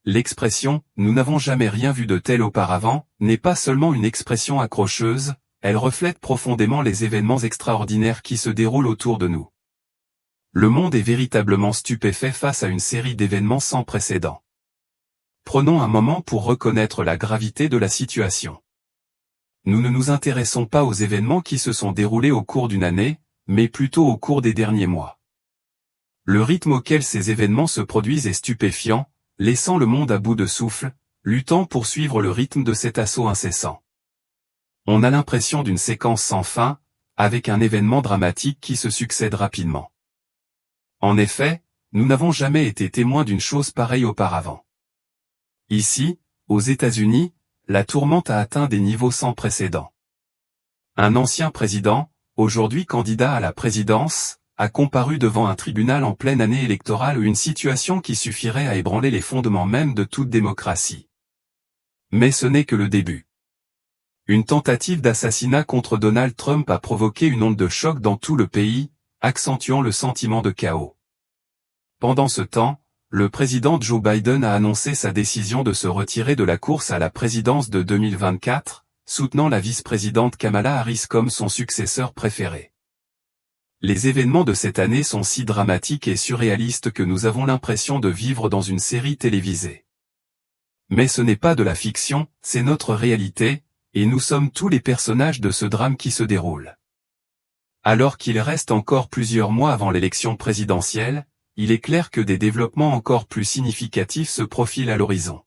L'expression « nous n'avons jamais rien vu de tel auparavant » n'est pas seulement une expression accrocheuse, elle reflète profondément les événements extraordinaires qui se déroulent autour de nous. Le monde est véritablement stupéfait face à une série d'événements sans précédent. Prenons un moment pour reconnaître la gravité de la situation. Nous ne nous intéressons pas aux événements qui se sont déroulés au cours d'une année, mais plutôt au cours des derniers mois. Le rythme auquel ces événements se produisent est stupéfiant, laissant le monde à bout de souffle, luttant pour suivre le rythme de cet assaut incessant. On a l'impression d'une séquence sans fin, avec un événement dramatique qui se succède rapidement. En effet, nous n'avons jamais été témoins d'une chose pareille auparavant. Ici, aux États-Unis, la tourmente a atteint des niveaux sans précédent. Un ancien président, aujourd'hui candidat à la présidence, a comparu devant un tribunal en pleine année électorale, une situation qui suffirait à ébranler les fondements même de toute démocratie. Mais ce n'est que le début. Une tentative d'assassinat contre Donald Trump a provoqué une onde de choc dans tout le pays, accentuant le sentiment de chaos. Pendant ce temps, le président Joe Biden a annoncé sa décision de se retirer de la course à la présidence de 2024, soutenant la vice-présidente Kamala Harris comme son successeur préféré. Les événements de cette année sont si dramatiques et surréalistes que nous avons l'impression de vivre dans une série télévisée. Mais ce n'est pas de la fiction, c'est notre réalité, et nous sommes tous les personnages de ce drame qui se déroule. Alors qu'il reste encore plusieurs mois avant l'élection présidentielle, il est clair que des développements encore plus significatifs se profilent à l'horizon.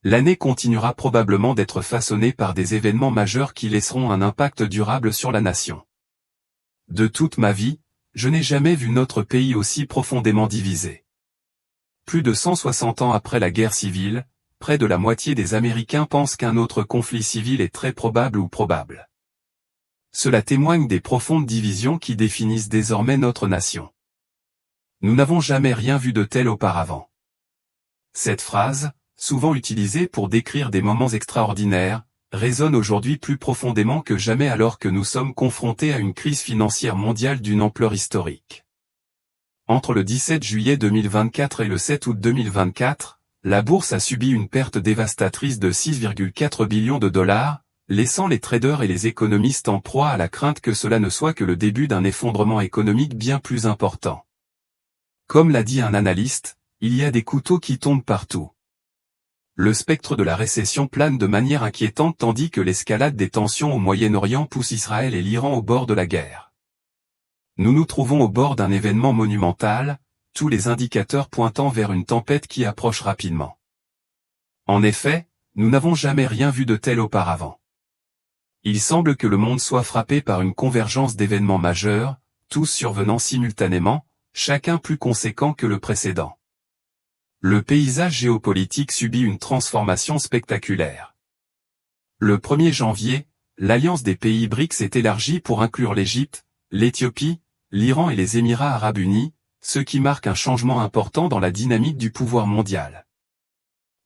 L'année continuera probablement d'être façonnée par des événements majeurs qui laisseront un impact durable sur la nation. De toute ma vie, je n'ai jamais vu notre pays aussi profondément divisé. Plus de 160 ans après la guerre civile, près de la moitié des Américains pensent qu'un autre conflit civil est très probable ou probable. Cela témoigne des profondes divisions qui définissent désormais notre nation. Nous n'avons jamais rien vu de tel auparavant. Cette phrase, souvent utilisée pour décrire des moments extraordinaires, résonne aujourd'hui plus profondément que jamais alors que nous sommes confrontés à une crise financière mondiale d'une ampleur historique. Entre le 17 juillet 2024 et le 7 août 2024, la bourse a subi une perte dévastatrice de 6,4 billions de dollars, laissant les traders et les économistes en proie à la crainte que cela ne soit que le début d'un effondrement économique bien plus important. Comme l'a dit un analyste, il y a des couteaux qui tombent partout. Le spectre de la récession plane de manière inquiétante tandis que l'escalade des tensions au Moyen-Orient pousse Israël et l'Iran au bord de la guerre. Nous nous trouvons au bord d'un événement monumental, tous les indicateurs pointant vers une tempête qui approche rapidement. En effet, nous n'avons jamais rien vu de tel auparavant. Il semble que le monde soit frappé par une convergence d'événements majeurs, tous survenant simultanément, chacun plus conséquent que le précédent. Le paysage géopolitique subit une transformation spectaculaire. Le 1er janvier, l'alliance des pays BRICS s'est élargie pour inclure l'Égypte, l'Éthiopie, l'Iran et les Émirats arabes unis, ce qui marque un changement important dans la dynamique du pouvoir mondial.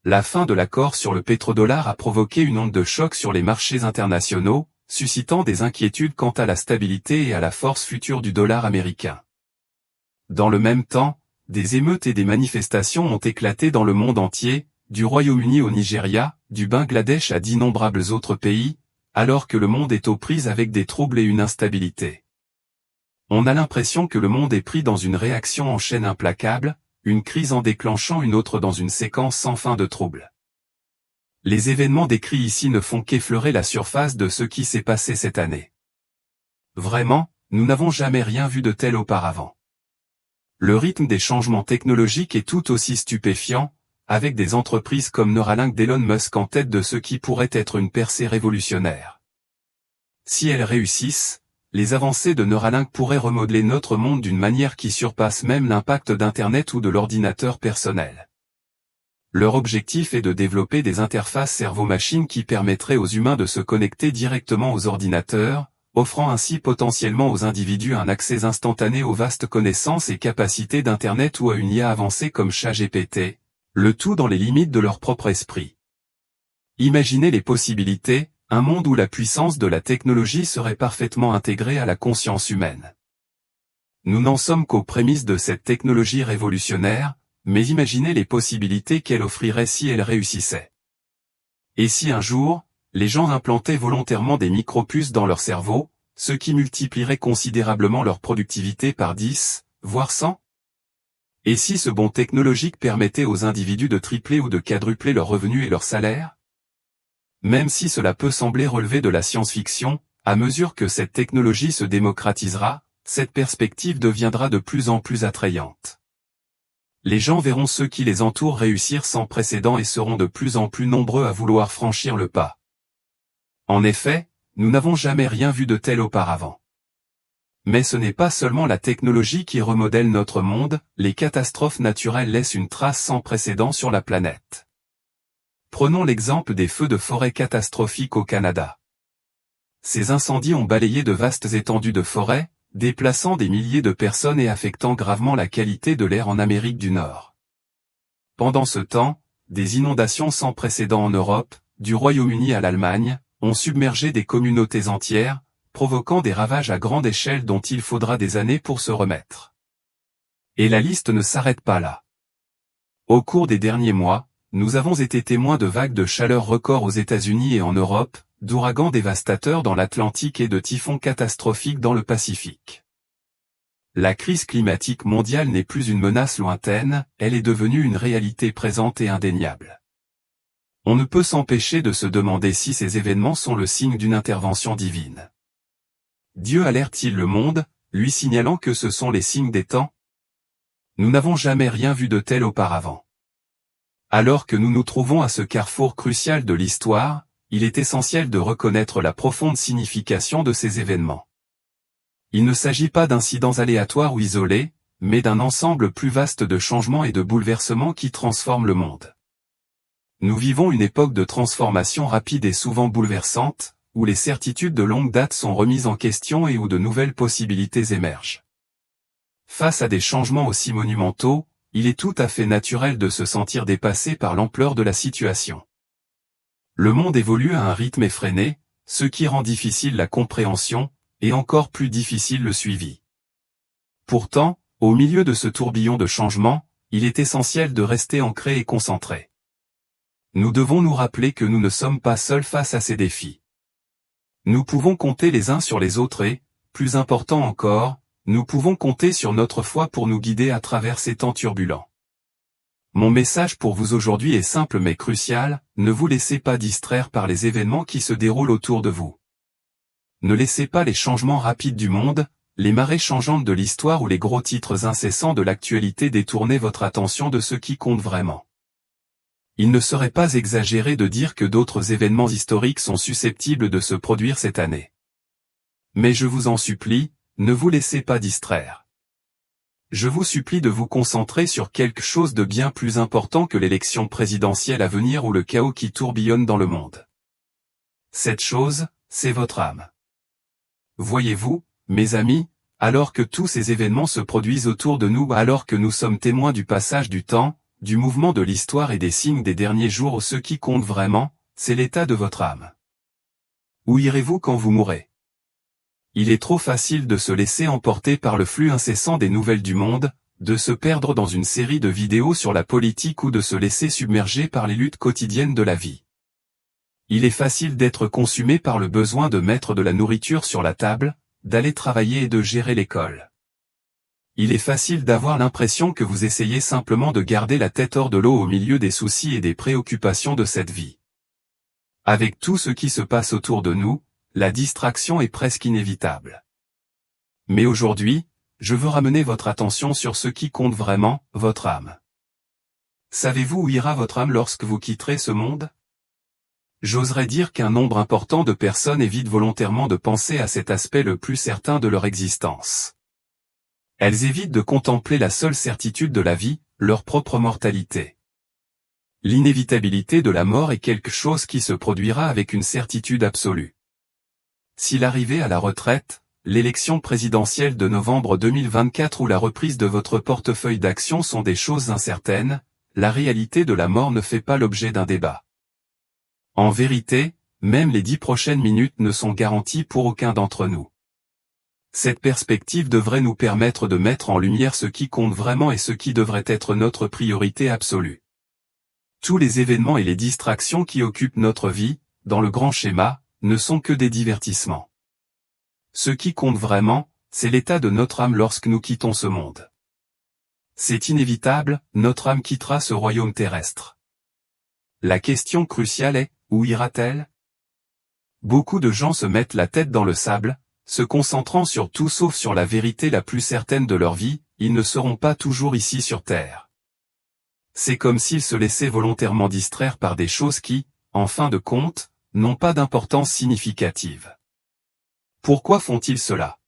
La fin de l'accord sur le pétrodollar a provoqué une onde de choc sur les marchés internationaux, suscitant des inquiétudes quant à la stabilité et à la force future du dollar américain. Dans le même temps, des émeutes et des manifestations ont éclaté dans le monde entier, du Royaume-Uni au Nigeria, du Bangladesh à d'innombrables autres pays, alors que le monde est aux prises avec des troubles et une instabilité. On a l'impression que le monde est pris dans une réaction en chaîne implacable, une crise en déclenchant une autre dans une séquence sans fin de troubles. Les événements décrits ici ne font qu'effleurer la surface de ce qui s'est passé cette année. Vraiment, nous n'avons jamais rien vu de tel auparavant. Le rythme des changements technologiques est tout aussi stupéfiant, avec des entreprises comme Neuralink d'Elon Musk en tête de ce qui pourrait être une percée révolutionnaire. Si elles réussissent, les avancées de Neuralink pourraient remodeler notre monde d'une manière qui surpasse même l'impact d'Internet ou de l'ordinateur personnel. Leur objectif est de développer des interfaces cerveau-machine qui permettraient aux humains de se connecter directement aux ordinateurs, offrant ainsi potentiellement aux individus un accès instantané aux vastes connaissances et capacités d'Internet ou à une IA avancée comme ChatGPT, le tout dans les limites de leur propre esprit. Imaginez les possibilités, un monde où la puissance de la technologie serait parfaitement intégrée à la conscience humaine. Nous n'en sommes qu'aux prémices de cette technologie révolutionnaire, mais imaginez les possibilités qu'elle offrirait si elle réussissait. Et si un jour, les gens implantaient volontairement des micropuces dans leur cerveau, ce qui multiplierait considérablement leur productivité par 10, voire 100? Et si ce bond technologique permettait aux individus de tripler ou de quadrupler leurs revenus et leur salaire? Même si cela peut sembler relever de la science-fiction, à mesure que cette technologie se démocratisera, cette perspective deviendra de plus en plus attrayante. Les gens verront ceux qui les entourent réussir sans précédent et seront de plus en plus nombreux à vouloir franchir le pas. En effet, nous n'avons jamais rien vu de tel auparavant. Mais ce n'est pas seulement la technologie qui remodèle notre monde, les catastrophes naturelles laissent une trace sans précédent sur la planète. Prenons l'exemple des feux de forêt catastrophiques au Canada. Ces incendies ont balayé de vastes étendues de forêt, déplaçant des milliers de personnes et affectant gravement la qualité de l'air en Amérique du Nord. Pendant ce temps, des inondations sans précédent en Europe, du Royaume-Uni à l'Allemagne, ont submergé des communautés entières, provoquant des ravages à grande échelle dont il faudra des années pour se remettre. Et la liste ne s'arrête pas là. Au cours des derniers mois, nous avons été témoins de vagues de chaleur records aux États-Unis et en Europe, d'ouragans dévastateurs dans l'Atlantique et de typhons catastrophiques dans le Pacifique. La crise climatique mondiale n'est plus une menace lointaine, elle est devenue une réalité présente et indéniable. On ne peut s'empêcher de se demander si ces événements sont le signe d'une intervention divine. Dieu alerte-t-il le monde, lui signalant que ce sont les signes des temps? Nous n'avons jamais rien vu de tel auparavant. Alors que nous nous trouvons à ce carrefour crucial de l'histoire, il est essentiel de reconnaître la profonde signification de ces événements. Il ne s'agit pas d'incidents aléatoires ou isolés, mais d'un ensemble plus vaste de changements et de bouleversements qui transforment le monde. Nous vivons une époque de transformation rapide et souvent bouleversante, où les certitudes de longue date sont remises en question et où de nouvelles possibilités émergent. Face à des changements aussi monumentaux, il est tout à fait naturel de se sentir dépassé par l'ampleur de la situation. Le monde évolue à un rythme effréné, ce qui rend difficile la compréhension, et encore plus difficile le suivi. Pourtant, au milieu de ce tourbillon de changements, il est essentiel de rester ancré et concentré. Nous devons nous rappeler que nous ne sommes pas seuls face à ces défis. Nous pouvons compter les uns sur les autres et, plus important encore, nous pouvons compter sur notre foi pour nous guider à travers ces temps turbulents. Mon message pour vous aujourd'hui est simple mais crucial, ne vous laissez pas distraire par les événements qui se déroulent autour de vous. Ne laissez pas les changements rapides du monde, les marées changeantes de l'histoire ou les gros titres incessants de l'actualité détourner votre attention de ce qui compte vraiment. Il ne serait pas exagéré de dire que d'autres événements historiques sont susceptibles de se produire cette année. Mais je vous en supplie, ne vous laissez pas distraire. Je vous supplie de vous concentrer sur quelque chose de bien plus important que l'élection présidentielle à venir ou le chaos qui tourbillonne dans le monde. Cette chose, c'est votre âme. Voyez-vous, mes amis, alors que tous ces événements se produisent autour de nous, alors que nous sommes témoins du passage du temps, du mouvement de l'histoire et des signes des derniers jours, ce qui compte vraiment, c'est l'état de votre âme. Où irez-vous quand vous mourrez? Il est trop facile de se laisser emporter par le flux incessant des nouvelles du monde, de se perdre dans une série de vidéos sur la politique ou de se laisser submerger par les luttes quotidiennes de la vie. Il est facile d'être consumé par le besoin de mettre de la nourriture sur la table, d'aller travailler et de gérer l'école. Il est facile d'avoir l'impression que vous essayez simplement de garder la tête hors de l'eau au milieu des soucis et des préoccupations de cette vie. Avec tout ce qui se passe autour de nous, la distraction est presque inévitable. Mais aujourd'hui, je veux ramener votre attention sur ce qui compte vraiment, votre âme. Savez-vous où ira votre âme lorsque vous quitterez ce monde? J'oserais dire qu'un nombre important de personnes évitent volontairement de penser à cet aspect le plus certain de leur existence. Elles évitent de contempler la seule certitude de la vie, leur propre mortalité. L'inévitabilité de la mort est quelque chose qui se produira avec une certitude absolue. Si l'arrivée à la retraite, l'élection présidentielle de novembre 2024 ou la reprise de votre portefeuille d'actions sont des choses incertaines, la réalité de la mort ne fait pas l'objet d'un débat. En vérité, même les 10 prochaines minutes ne sont garanties pour aucun d'entre nous. Cette perspective devrait nous permettre de mettre en lumière ce qui compte vraiment et ce qui devrait être notre priorité absolue. Tous les événements et les distractions qui occupent notre vie, dans le grand schéma, ne sont que des divertissements. Ce qui compte vraiment, c'est l'état de notre âme lorsque nous quittons ce monde. C'est inévitable, notre âme quittera ce royaume terrestre. La question cruciale est, où ira-t-elle? Beaucoup de gens se mettent la tête dans le sable, se concentrant sur tout sauf sur la vérité la plus certaine de leur vie, ils ne seront pas toujours ici sur terre. C'est comme s'ils se laissaient volontairement distraire par des choses qui, en fin de compte, n'ont pas d'importance significative. Pourquoi font-ils cela?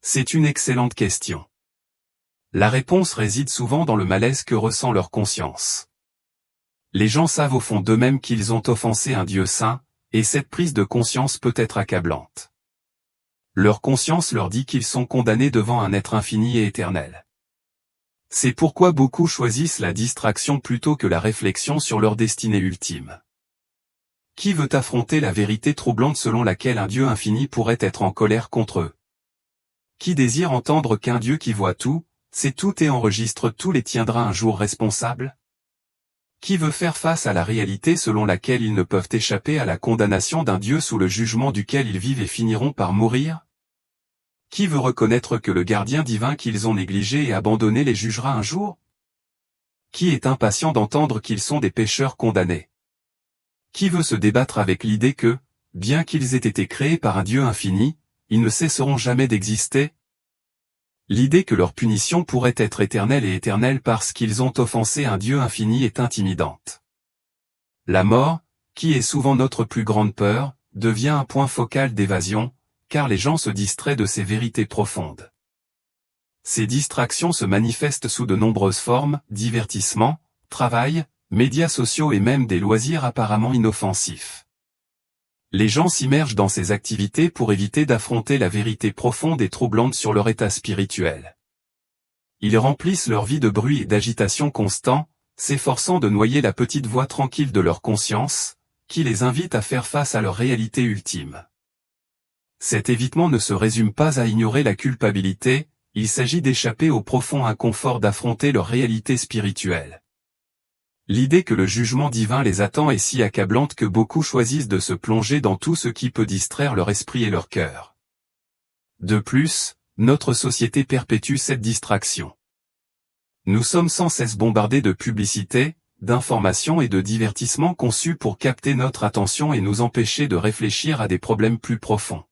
C'est une excellente question. La réponse réside souvent dans le malaise que ressent leur conscience. Les gens savent au fond d'eux-mêmes qu'ils ont offensé un Dieu saint, et cette prise de conscience peut être accablante. Leur conscience leur dit qu'ils sont condamnés devant un être infini et éternel. C'est pourquoi beaucoup choisissent la distraction plutôt que la réflexion sur leur destinée ultime. Qui veut affronter la vérité troublante selon laquelle un Dieu infini pourrait être en colère contre eux? Qui désire entendre qu'un Dieu qui voit tout, sait tout et enregistre tout les tiendra un jour responsables? Qui veut faire face à la réalité selon laquelle ils ne peuvent échapper à la condamnation d'un Dieu sous le jugement duquel ils vivent et finiront par mourir? Qui veut reconnaître que le gardien divin qu'ils ont négligé et abandonné les jugera un jour? Qui est impatient d'entendre qu'ils sont des pécheurs condamnés? Qui veut se débattre avec l'idée que, bien qu'ils aient été créés par un Dieu infini, ils ne cesseront jamais d'exister? L'idée que leur punition pourrait être éternelle et éternelle parce qu'ils ont offensé un Dieu infini est intimidante. La mort, qui est souvent notre plus grande peur, devient un point focal d'évasion, car les gens se distraient de ces vérités profondes. Ces distractions se manifestent sous de nombreuses formes, divertissement, travail, médias sociaux et même des loisirs apparemment inoffensifs. Les gens s'immergent dans ces activités pour éviter d'affronter la vérité profonde et troublante sur leur état spirituel. Ils remplissent leur vie de bruit et d'agitation constant, s'efforçant de noyer la petite voix tranquille de leur conscience, qui les invite à faire face à leur réalité ultime. Cet évitement ne se résume pas à ignorer la culpabilité, il s'agit d'échapper au profond inconfort d'affronter leur réalité spirituelle. L'idée que le jugement divin les attend est si accablante que beaucoup choisissent de se plonger dans tout ce qui peut distraire leur esprit et leur cœur. De plus, notre société perpétue cette distraction. Nous sommes sans cesse bombardés de publicités, d'informations et de divertissements conçus pour capter notre attention et nous empêcher de réfléchir à des problèmes plus profonds.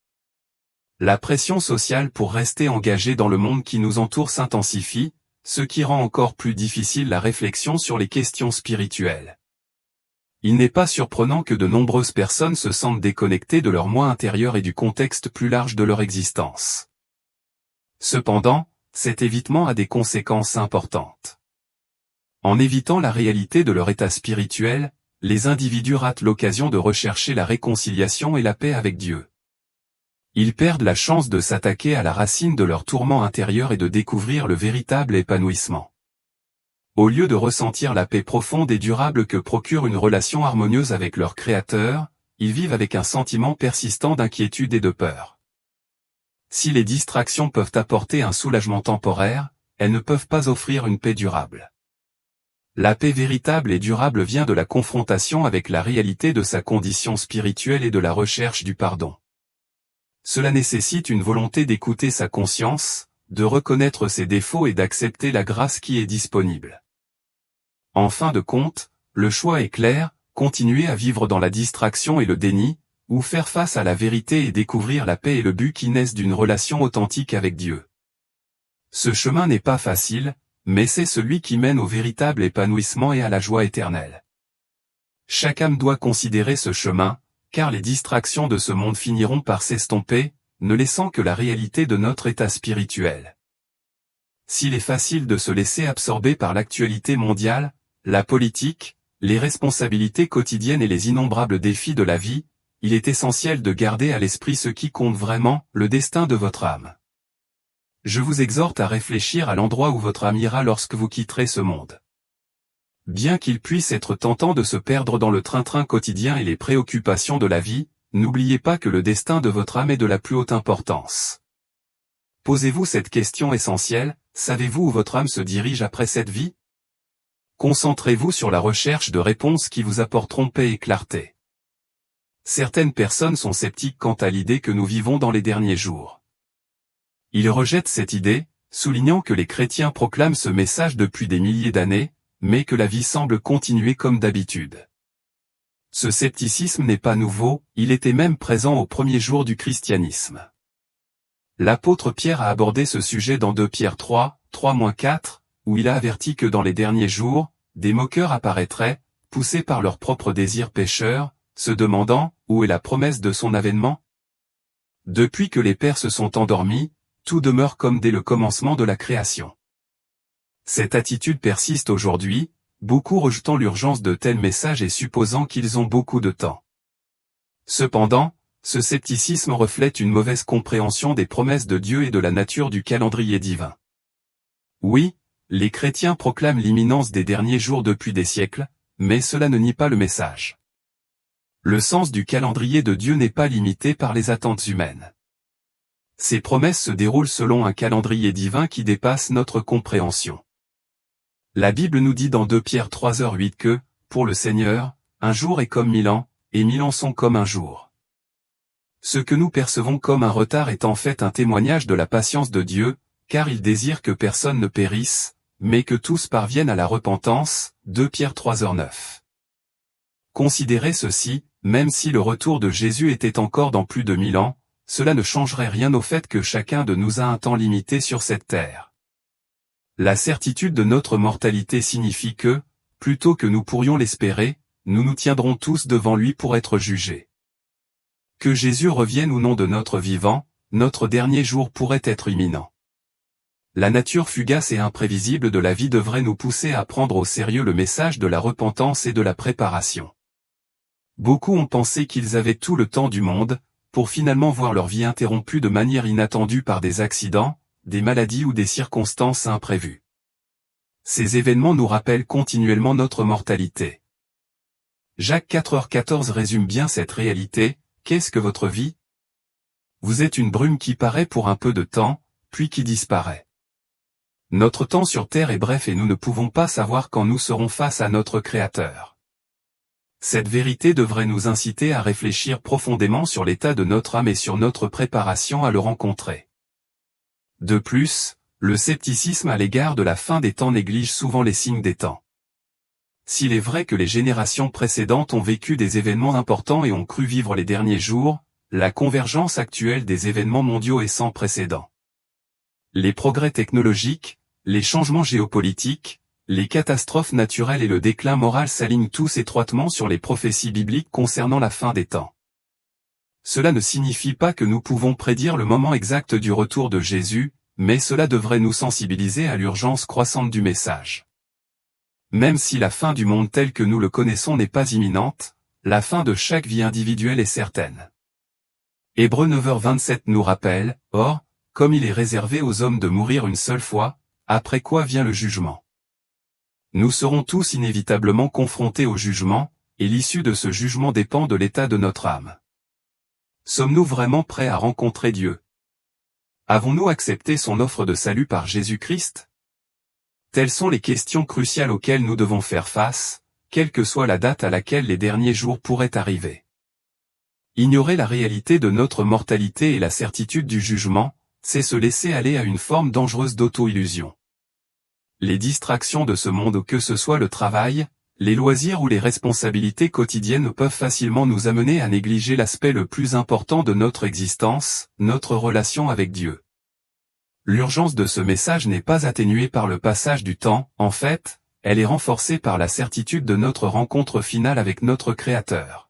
La pression sociale pour rester engagé dans le monde qui nous entoure s'intensifie, ce qui rend encore plus difficile la réflexion sur les questions spirituelles. Il n'est pas surprenant que de nombreuses personnes se sentent déconnectées de leur moi intérieur et du contexte plus large de leur existence. Cependant, cet évitement a des conséquences importantes. En évitant la réalité de leur état spirituel, les individus ratent l'occasion de rechercher la réconciliation et la paix avec Dieu. Ils perdent la chance de s'attaquer à la racine de leur tourment intérieur et de découvrir le véritable épanouissement. Au lieu de ressentir la paix profonde et durable que procure une relation harmonieuse avec leur Créateur, ils vivent avec un sentiment persistant d'inquiétude et de peur. Si les distractions peuvent apporter un soulagement temporaire, elles ne peuvent pas offrir une paix durable. La paix véritable et durable vient de la confrontation avec la réalité de sa condition spirituelle et de la recherche du pardon. Cela nécessite une volonté d'écouter sa conscience, de reconnaître ses défauts et d'accepter la grâce qui est disponible. En fin de compte, le choix est clair, continuer à vivre dans la distraction et le déni, ou faire face à la vérité et découvrir la paix et le but qui naissent d'une relation authentique avec Dieu. Ce chemin n'est pas facile, mais c'est celui qui mène au véritable épanouissement et à la joie éternelle. Chaque âme doit considérer ce chemin, car les distractions de ce monde finiront par s'estomper, ne laissant que la réalité de notre état spirituel. S'il est facile de se laisser absorber par l'actualité mondiale, la politique, les responsabilités quotidiennes et les innombrables défis de la vie, il est essentiel de garder à l'esprit ce qui compte vraiment, le destin de votre âme. Je vous exhorte à réfléchir à l'endroit où votre âme ira lorsque vous quitterez ce monde. Bien qu'il puisse être tentant de se perdre dans le train-train quotidien et les préoccupations de la vie, n'oubliez pas que le destin de votre âme est de la plus haute importance. Posez-vous cette question essentielle, savez-vous où votre âme se dirige après cette vie? Concentrez-vous sur la recherche de réponses qui vous apporteront paix et clarté. Certaines personnes sont sceptiques quant à l'idée que nous vivons dans les derniers jours. Ils rejettent cette idée, soulignant que les chrétiens proclament ce message depuis des milliers d'années, mais que la vie semble continuer comme d'habitude. Ce scepticisme n'est pas nouveau, il était même présent aux premiers jours du christianisme. L'apôtre Pierre a abordé ce sujet dans 2 Pierre 3, 3-4, où il a averti que dans les derniers jours, des moqueurs apparaîtraient, poussés par leurs propres désirs pécheurs, se demandant, où est la promesse de son avènement? Depuis que les pères se sont endormis, tout demeure comme dès le commencement de la création. Cette attitude persiste aujourd'hui, beaucoup rejetant l'urgence de tels messages et supposant qu'ils ont beaucoup de temps. Cependant, ce scepticisme reflète une mauvaise compréhension des promesses de Dieu et de la nature du calendrier divin. Oui, les chrétiens proclament l'imminence des derniers jours depuis des siècles, mais cela ne nie pas le message. Le sens du calendrier de Dieu n'est pas limité par les attentes humaines. Ces promesses se déroulent selon un calendrier divin qui dépasse notre compréhension. La Bible nous dit dans 2 Pierre 3:8 que, pour le Seigneur, un jour est comme 1000 ans, et 1000 ans sont comme un jour. Ce que nous percevons comme un retard est en fait un témoignage de la patience de Dieu, car il désire que personne ne périsse, mais que tous parviennent à la repentance, 2 Pierre 3:9. Considérez ceci, même si le retour de Jésus était encore dans plus de 1000 ans, cela ne changerait rien au fait que chacun de nous a un temps limité sur cette terre. La certitude de notre mortalité signifie que, plutôt que nous pourrions l'espérer, nous nous tiendrons tous devant lui pour être jugés. Que Jésus revienne ou non de notre vivant, notre dernier jour pourrait être imminent. La nature fugace et imprévisible de la vie devrait nous pousser à prendre au sérieux le message de la repentance et de la préparation. Beaucoup ont pensé qu'ils avaient tout le temps du monde, pour finalement voir leur vie interrompue de manière inattendue par des accidents, des maladies ou des circonstances imprévues. Ces événements nous rappellent continuellement notre mortalité. Jacques 4h14 résume bien cette réalité. Qu'est-ce que votre vie? Vous êtes une brume qui paraît pour un peu de temps, puis qui disparaît. Notre temps sur terre est bref et nous ne pouvons pas savoir quand nous serons face à notre Créateur. Cette vérité devrait nous inciter à réfléchir profondément sur l'état de notre âme et sur notre préparation à le rencontrer. De plus, le scepticisme à l'égard de la fin des temps néglige souvent les signes des temps. S'il est vrai que les générations précédentes ont vécu des événements importants et ont cru vivre les derniers jours, la convergence actuelle des événements mondiaux est sans précédent. Les progrès technologiques, les changements géopolitiques, les catastrophes naturelles et le déclin moral s'alignent tous étroitement sur les prophéties bibliques concernant la fin des temps. Cela ne signifie pas que nous pouvons prédire le moment exact du retour de Jésus, mais cela devrait nous sensibiliser à l'urgence croissante du message. Même si la fin du monde tel que nous le connaissons n'est pas imminente, la fin de chaque vie individuelle est certaine. Hébreux 9h27 nous rappelle, « Or, comme il est réservé aux hommes de mourir une seule fois, après quoi vient le jugement. » Nous serons tous inévitablement confrontés au jugement, et l'issue de ce jugement dépend de l'état de notre âme. Sommes-nous vraiment prêts à rencontrer Dieu? Avons-nous accepté son offre de salut par Jésus-Christ? Telles sont les questions cruciales auxquelles nous devons faire face, quelle que soit la date à laquelle les derniers jours pourraient arriver. Ignorer la réalité de notre mortalité et la certitude du jugement, c'est se laisser aller à une forme dangereuse d'auto-illusion. Les distractions de ce monde, que ce soit le travail, les loisirs ou les responsabilités quotidiennes, peuvent facilement nous amener à négliger l'aspect le plus important de notre existence, notre relation avec Dieu. L'urgence de ce message n'est pas atténuée par le passage du temps, en fait, elle est renforcée par la certitude de notre rencontre finale avec notre Créateur.